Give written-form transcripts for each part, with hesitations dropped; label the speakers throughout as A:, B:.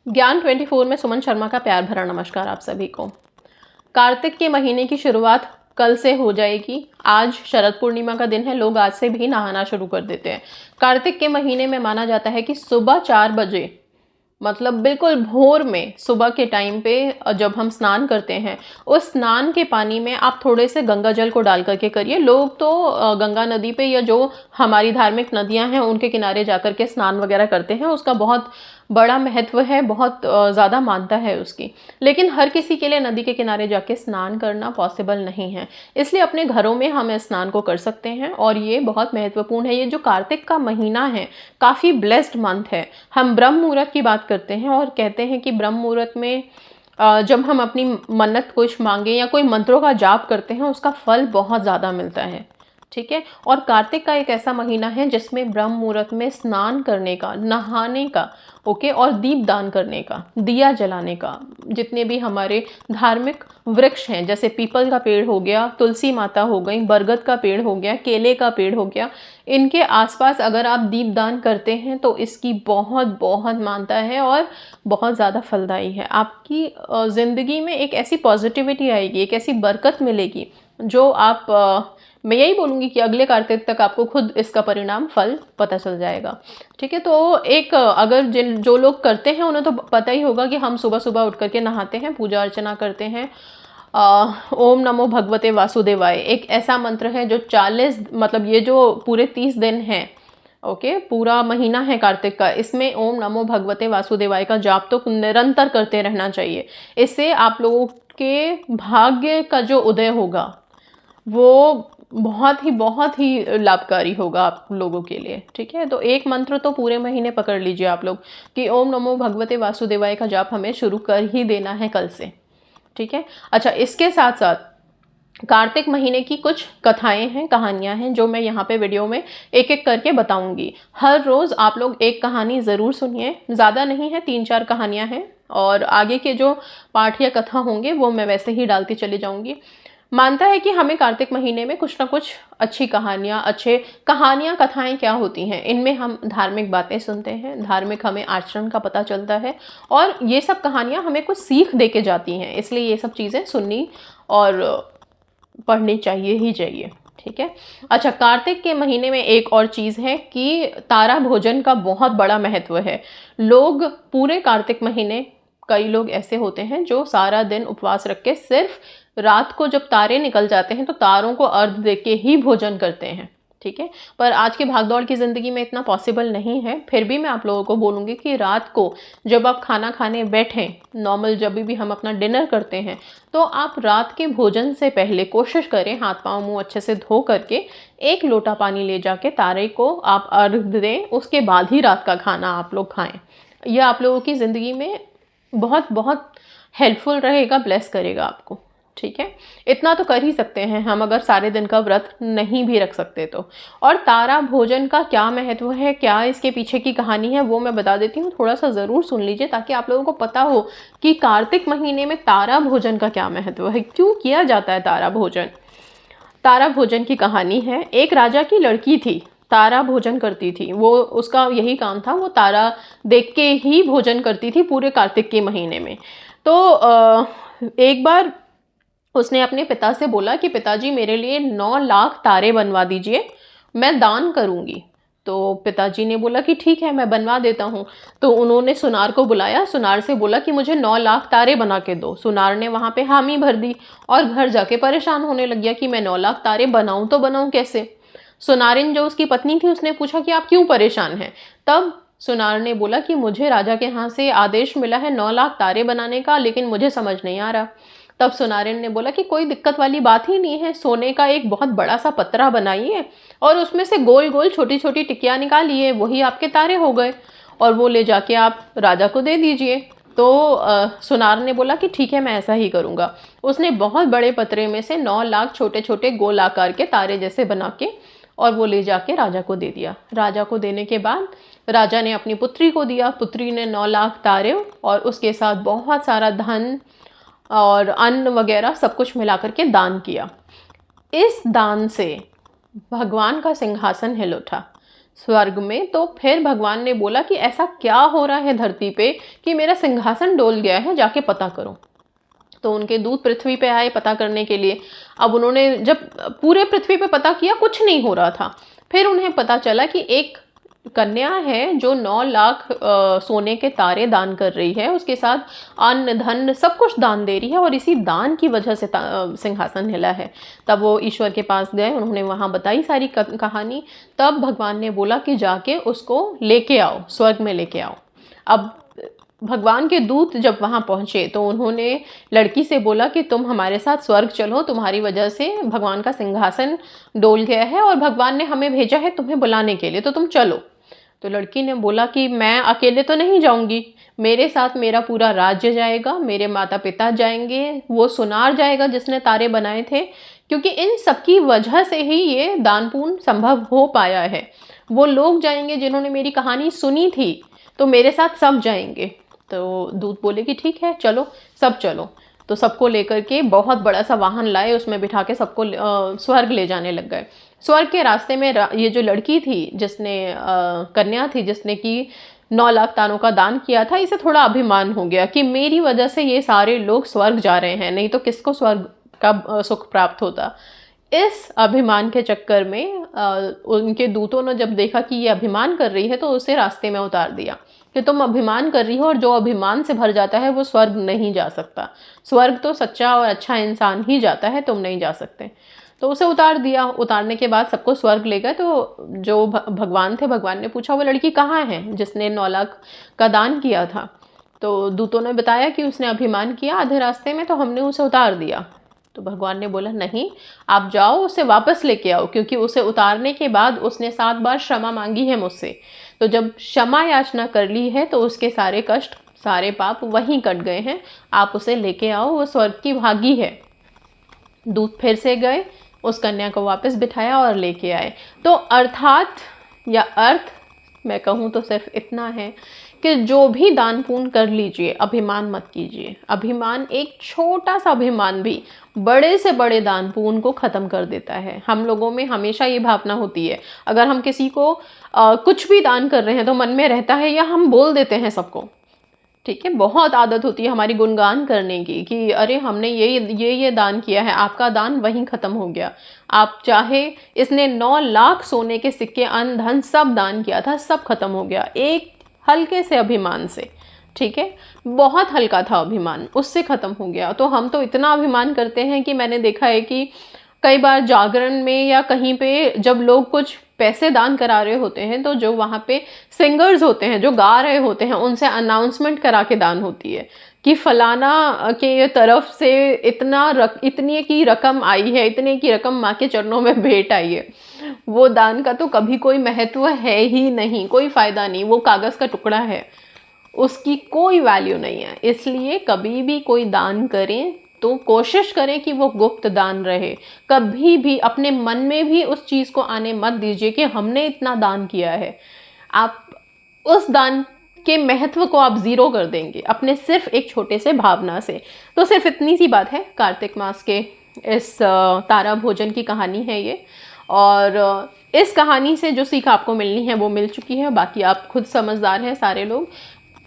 A: ज्ञान 24 में सुमन शर्मा का प्यार भरा नमस्कार आप सभी को। कार्तिक के महीने की शुरुआत कल से हो जाएगी। आज शरद पूर्णिमा का दिन है, लोग आज से भी नहाना शुरू कर देते हैं। कार्तिक के महीने में माना जाता है कि सुबह 4 बजे, मतलब बिल्कुल भोर में, सुबह के टाइम पे जब हम स्नान करते हैं, उस स्नान के पानी में आप थोड़े से गंगा जल को डाल करके करिए। लोग तो गंगा नदी पे या जो हमारी धार्मिक नदियां हैं उनके किनारे जाकर के स्नान वगैरह करते हैं। उसका बहुत बड़ा महत्व है, बहुत ज़्यादा मानता है उसकी। लेकिन हर किसी के लिए नदी के किनारे जाके स्नान करना पॉसिबल नहीं है, इसलिए अपने घरों में हम इस स्नान को कर सकते हैं और ये बहुत महत्वपूर्ण है। ये जो कार्तिक का महीना है काफ़ी ब्लेस्ड मंथ है। हम ब्रह्म मुहूर्त की बात करते हैं और कहते हैं कि ब्रह्म मुहूर्त में जब हम अपनी मन्नत कुछ मांगे या कोई मंत्रों का जाप करते हैं उसका फल बहुत ज़्यादा मिलता है। ठीक है। और कार्तिक का एक ऐसा महीना है जिसमें ब्रह्म मुहूर्त में स्नान करने का, नहाने का, ओके, और दीप दान करने का, दिया जलाने का, जितने भी हमारे धार्मिक वृक्ष हैं जैसे पीपल का पेड़ हो गया, तुलसी माता हो गई, बरगद का पेड़ हो गया, केले का पेड़ हो गया, इनके आसपास अगर आप दीप दान करते हैं तो इसकी बहुत बहुत मानता है और बहुत ज़्यादा फलदायी है। आपकी ज़िंदगी में एक ऐसी पॉजिटिविटी आएगी, एक ऐसी बरकत मिलेगी जो आप मैं यही बोलूँगी कि अगले कार्तिक तक आपको खुद इसका परिणाम, फल पता चल जाएगा। ठीक है। तो एक अगर जो लोग करते हैं उन्हें तो पता ही होगा कि हम सुबह सुबह उठ करके नहाते हैं, पूजा अर्चना करते हैं। ओम नमो भगवते वासुदेवाय एक ऐसा मंत्र है जो 40, मतलब ये जो पूरे 30 दिन हैं, ओके, पूरा महीना है कार्तिक का, इसमें ओम नमो भगवते वासुदेवाय का जाप तो निरंतर करते रहना चाहिए। इससे आप लोगों के भाग्य का जो उदय होगा वो बहुत ही लाभकारी होगा आप लोगों के लिए। ठीक है। तो एक मंत्र तो पूरे महीने पकड़ लीजिए आप लोग कि ओम नमो भगवते वासुदेवाय का जाप हमें शुरू कर ही देना है कल से। ठीक है। अच्छा, इसके साथ साथ कार्तिक महीने की कुछ कथाएं हैं, कहानियां हैं जो मैं यहाँ पे वीडियो में एक एक करके बताऊंगी। हर रोज़ आप लोग एक कहानी ज़रूर सुनिए, ज़्यादा नहीं है, 3-4 कहानियां हैं और आगे के जो पाठ या कथा होंगे वो मैं वैसे ही डालती चली जाऊंगी। मानता है कि हमें कार्तिक महीने में कुछ ना कुछ अच्छी कहानियाँ, अच्छे कहानियाँ, कथाएं क्या होती हैं, इनमें हम धार्मिक बातें सुनते हैं, धार्मिक हमें आचरण का पता चलता है और ये सब कहानियाँ हमें कुछ सीख दे के जाती हैं। इसलिए ये सब चीज़ें सुननी और पढ़नी चाहिए ही चाहिए। ठीक है। अच्छा, कार्तिक के महीने में एक और चीज़ है कि तारा भोजन का बहुत बड़ा महत्व है। लोग पूरे कार्तिक महीने, कई लोग ऐसे होते हैं जो सारा दिन उपवास रख के सिर्फ रात को जब तारे निकल जाते हैं तो तारों को अर्घ दे के ही भोजन करते हैं। ठीक है। पर आज की भागदौड़ की ज़िंदगी में इतना पॉसिबल नहीं है। फिर भी मैं आप लोगों को बोलूँगी कि रात को जब आप खाना खाने बैठें, नॉर्मल जब भी हम अपना डिनर करते हैं, तो आप रात के भोजन से पहले कोशिश करें हाथ पाँव मुँह अच्छे से धो करके 1 लोटा पानी ले जाके तारे को आप अर्घ दें, उसके बाद ही रात का खाना आप लोग खाएँ। यह आप लोगों की ज़िंदगी में बहुत बहुत हेल्पफुल रहेगा, ब्लेस करेगा आपको। ठीक है। इतना तो कर ही सकते हैं हम, अगर सारे दिन का व्रत नहीं भी रख सकते तो। और तारा भोजन का क्या महत्व है, क्या इसके पीछे की कहानी है, वो मैं बता देती हूँ। थोड़ा सा ज़रूर सुन लीजिए ताकि आप लोगों को पता हो कि कार्तिक महीने में तारा भोजन का क्या महत्व है, क्यों किया जाता है तारा भोजन। तारा भोजन की कहानी है। एक राजा की लड़की थी, तारा भोजन करती थी। वो, उसका यही काम था, वो तारा देख के ही भोजन करती थी पूरे कार्तिक के महीने में। तो एक बार उसने अपने पिता से बोला कि पिताजी मेरे लिए 9 लाख तारे बनवा दीजिए, मैं दान करूंगी। तो पिताजी ने बोला कि ठीक है, मैं बनवा देता हूँ। तो उन्होंने सुनार को बुलाया, सुनार से बोला कि मुझे 9 लाख तारे बना के दो। सुनार ने वहाँ पे हामी भर दी और घर जाके परेशान होने लग गया कि मैं 9 लाख तारे बनाऊँ तो बनाऊँ कैसे। सुनारिन जो उसकी पत्नी थी उसने पूछा कि आप क्यों परेशान हैं। तब सुनार ने बोला कि मुझे राजा के यहाँ से आदेश मिला है 9 लाख तारे बनाने का, लेकिन मुझे समझ नहीं आ रहा। तब सुनारिन ने बोला कि कोई दिक्कत वाली बात ही नहीं है, सोने का एक बहुत बड़ा सा पतरा बनाइए और उसमें से गोल गोल छोटी छोटी टिकियाँ निकालिए, वही आपके तारे हो गए और वो ले जाके आप राजा को दे दीजिए। तो सुनार ने बोला कि ठीक है, मैं ऐसा ही करूँगा। उसने बहुत बड़े पतरे में से 9 लाख छोटे छोटे गोल आकार के तारे जैसे बना के और वो ले जाके राजा को दे दिया। राजा को देने के बाद राजा ने अपनी पुत्री को दिया। पुत्री ने 9 लाख तारे और उसके साथ बहुत सारा धन और अन्न वगैरह सब कुछ मिला करके दान किया। इस दान से भगवान का सिंहासन हिल उठा। स्वर्ग में। तो फिर भगवान ने बोला कि ऐसा क्या हो रहा है धरती पे कि मेरा सिंहासन डोल गया है, जाके पता करो। तो उनके दूत पृथ्वी पे आए पता करने के लिए। अब उन्होंने जब पूरे पृथ्वी पे पता किया, कुछ नहीं हो रहा था। फिर उन्हें पता चला कि एक कन्या है जो 9 लाख सोने के तारे दान कर रही है, उसके साथ अन्न धन सब कुछ दान दे रही है, और इसी दान की वजह से सिंहासन हिला है। तब वो ईश्वर के पास गए, उन्होंने वहाँ बताई सारी कहानी। तब भगवान ने बोला कि जाके उसको लेके आओ, स्वर्ग में लेके आओ। अब भगवान के दूत जब वहाँ पहुँचे तो उन्होंने लड़की से बोला कि तुम हमारे साथ स्वर्ग चलो, तुम्हारी वजह से भगवान का सिंहासन डोल गया है और भगवान ने हमें भेजा है तुम्हें बुलाने के लिए, तो तुम चलो। तो लड़की ने बोला कि मैं अकेले तो नहीं जाऊंगी, मेरे साथ मेरा पूरा राज्य जाएगा, मेरे माता पिता जाएंगे, वो सुनार जाएगा जिसने तारे बनाए थे, क्योंकि इन सबकी वजह से ही ये दान पुण्य संभव हो पाया है। वो लोग जाएंगे जिन्होंने मेरी कहानी सुनी थी, तो मेरे साथ सब जाएंगे। तो दूत बोले कि ठीक है चलो, सब चलो। तो सबको लेकर के बहुत बड़ा सा वाहन लाए, उसमें बिठा के सबको स्वर्ग ले जाने लग गए। स्वर्ग के रास्ते में ये जो लड़की थी जिसने कन्या थी जिसने कि 9 लाख तारों का दान किया था, इसे थोड़ा अभिमान हो गया कि मेरी वजह से ये सारे लोग स्वर्ग जा रहे हैं, नहीं तो किसको स्वर्ग का सुख प्राप्त होता। इस अभिमान के चक्कर में उनके दूतों ने जब देखा कि ये अभिमान कर रही है तो उसे रास्ते में उतार दिया कि तुम अभिमान कर रही हो, और जो अभिमान से भर जाता है वो स्वर्ग नहीं जा सकता। स्वर्ग तो सच्चा और अच्छा इंसान ही जाता है, तुम नहीं जा सकते। तो उसे उतार दिया। उतारने के बाद सबको स्वर्ग ले गए। तो जो भगवान थे, भगवान ने पूछा वो लड़की कहाँ है जिसने 9 लाख का दान किया था। तो दूतों ने बताया कि उसने अभिमान किया आधे रास्ते में, तो हमने उसे उतार दिया। तो भगवान ने बोला नहीं, आप जाओ उसे वापस लेके आओ, क्योंकि उसे उतारने के बाद उसने 7 बार क्षमा मांगी है मुझसे। तो जब क्षमा याचना कर ली है तो उसके सारे कष्ट सारे पाप वहीं कट गए हैं, आप उसे लेके आओ, वो स्वर्ग की भागी है। दूत फिर से गए, उस कन्या को वापस बिठाया और लेके आए। तो अर्थात या अर्थ मैं कहूँ तो सिर्फ इतना है कि जो भी दान पुण्य कर लीजिए, अभिमान मत कीजिए। अभिमान, एक छोटा सा अभिमान भी बड़े से बड़े दान पुण्य को ख़त्म कर देता है। हम लोगों में हमेशा ये भावना होती है, अगर हम किसी को कुछ भी दान कर रहे हैं तो मन में रहता है या हम बोल देते हैं सबको, ठीक है, बहुत आदत होती है हमारी गुणगान करने की कि अरे हमने ये दान किया है, आपका दान वहीं ख़त्म हो गया। आप चाहे इसने 9 लाख सोने के सिक्के अन्न धन सब दान किया था, सब खत्म हो गया एक हल्के से अभिमान से, ठीक है, बहुत हल्का था अभिमान, उससे ख़त्म हो गया। तो हम तो इतना अभिमान करते हैं कि मैंने देखा है कि कई बार जागरण में या कहीं पे जब लोग कुछ पैसे दान करा रहे होते हैं तो जो वहाँ पे सिंगर्स होते हैं जो गा रहे होते हैं उनसे अनाउंसमेंट करा के दान होती है कि फलाना के तरफ से इतनी की रकम आई है, इतने की रकम माँ के चरणों में भेंट आई है। वो दान का तो कभी कोई महत्व है ही नहीं, कोई फ़ायदा नहीं, वो कागज़ का टुकड़ा है, उसकी कोई वैल्यू नहीं है। इसलिए कभी भी कोई दान करें तो कोशिश करें कि वो गुप्त दान रहे। कभी भी अपने मन में भी उस चीज़ को आने मत दीजिए कि हमने इतना दान किया है। आप उस दान के महत्व को आप ज़ीरो कर देंगे अपने सिर्फ एक छोटे से भावना से। तो सिर्फ इतनी सी बात है, कार्तिक मास के इस तारा भोजन की कहानी है ये, और इस कहानी से जो सीख आपको मिलनी है वो मिल चुकी है। बाकी आप खुद समझदार हैं सारे लोग।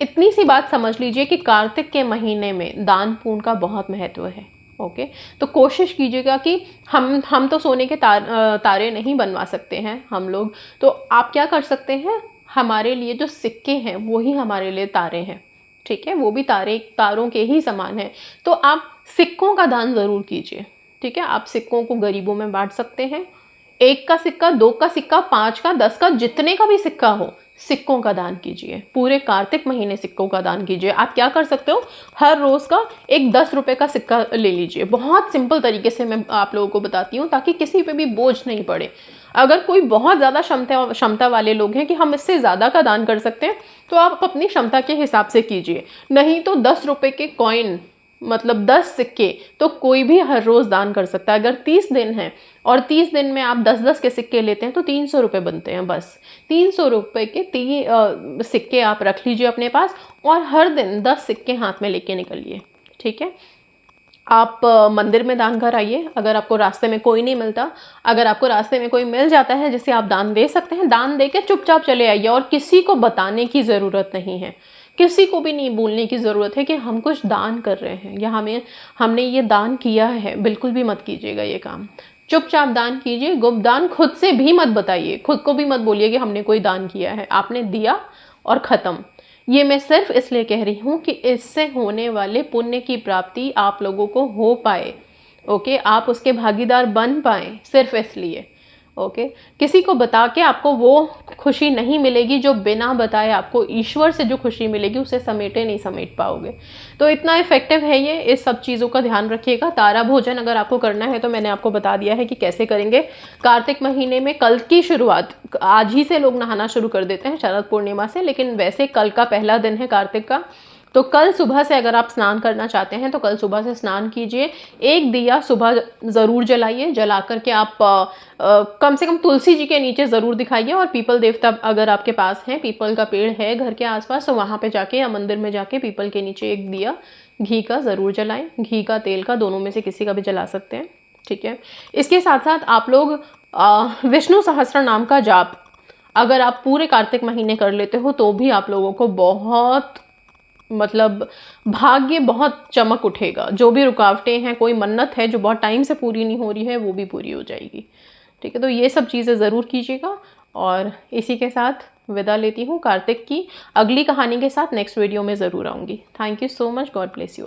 A: इतनी सी बात समझ लीजिए कि कार्तिक के महीने में दान पुण्य का बहुत महत्व है। ओके, तो कोशिश कीजिएगा कि हम तो सोने के तारे नहीं बनवा सकते हैं हम लोग, तो आप क्या कर सकते हैं, हमारे लिए जो सिक्के हैं वो ही हमारे लिए तारे हैं, ठीक है, वो भी तारों के ही समान है। तो आप सिक्कों का दान ज़रूर कीजिए, ठीक है। आप सिक्कों को गरीबों में बांट सकते हैं, 1 का सिक्का, 2 का सिक्का, 5 का, 10 का, जितने का भी सिक्का हो, सिक्कों का दान कीजिए। पूरे कार्तिक महीने सिक्कों का दान कीजिए। आप क्या कर सकते हो, हर रोज़ का एक 10 रुपये का सिक्का ले लीजिए। बहुत सिंपल तरीके से मैं आप लोगों को बताती हूँ ताकि किसी पे भी बोझ नहीं पड़े। अगर कोई बहुत ज़्यादा क्षमता वाले लोग हैं कि हम इससे ज़्यादा का दान कर सकते हैं तो आप अपनी क्षमता के हिसाब से कीजिए। नहीं तो 10 रुपये के कॉइन मतलब 10 सिक्के तो कोई भी हर रोज़ दान कर सकता है। अगर 30 दिन हैं और 30 दिन में आप 10-10 के सिक्के लेते हैं तो 300 रुपये बनते हैं। बस 300 रुपये के 3 सिक्के आप रख लीजिए अपने पास और हर दिन 10 सिक्के हाथ में लेके निकलिए, ठीक है। आप मंदिर में दान कर आइए। अगर आपको रास्ते में कोई नहीं मिलता, अगर आपको रास्ते में कोई मिल जाता है जिसे आप दान दे सकते हैं, दान दे के चुपचाप चले आइए और किसी को बताने की ज़रूरत नहीं है। किसी को भी नहीं बोलने की ज़रूरत है कि हम कुछ दान कर रहे हैं या हमने ये दान किया है। बिल्कुल भी मत कीजिएगा ये काम। चुपचाप दान कीजिए। गुप्त दान खुद से भी मत बताइए, खुद को भी मत बोलिए कि हमने कोई दान किया है। आपने दिया और ख़त्म। ये मैं सिर्फ इसलिए कह रही हूँ कि इससे होने वाले पुण्य की प्राप्ति आप लोगों को हो पाए। ओके, आप उसके भागीदार बन पाएँ, सिर्फ इसलिए। ओके, किसी को बता के आपको वो खुशी नहीं मिलेगी जो बिना बताए आपको ईश्वर से जो खुशी मिलेगी उसे समेटे नहीं समेट पाओगे। तो इतना इफेक्टिव है ये। इस सब चीज़ों का ध्यान रखिएगा। तारा भोजन अगर आपको करना है तो मैंने आपको बता दिया है कि कैसे करेंगे। कार्तिक महीने में कल की शुरुआत, आज ही से लोग नहाना शुरू कर देते हैं शरद पूर्णिमा से, लेकिन वैसे कल का पहला दिन है कार्तिक का। तो कल सुबह से अगर आप स्नान करना चाहते हैं तो कल सुबह से स्नान कीजिए। एक दिया सुबह ज़रूर जलाइए। जला करके आप कम से कम तुलसी जी के नीचे ज़रूर दिखाइए। और पीपल देवता अगर आपके पास है, पीपल का पेड़ है घर के आसपास, तो वहाँ पे जाके या मंदिर में जाके पीपल के नीचे एक दिया घी का ज़रूर जलाएं। घी का, तेल का, दोनों में से किसी का भी जला सकते हैं। ठीक है। इसके साथ साथ आप लोग विष्णु सहस्त्र नाम का जाप अगर आप पूरे कार्तिक महीने कर लेते हो तो भी आप लोगों को बहुत, मतलब भाग्य बहुत चमक उठेगा। जो भी रुकावटें हैं, कोई मन्नत है जो बहुत टाइम से पूरी नहीं हो रही है, वो भी पूरी हो जाएगी। ठीक है, तो ये सब चीज़ें ज़रूर कीजिएगा। और इसी के साथ विदा लेती हूँ। कार्तिक की अगली कहानी के साथ नेक्स्ट वीडियो में ज़रूर आऊँगी। Thank you so much. God bless you.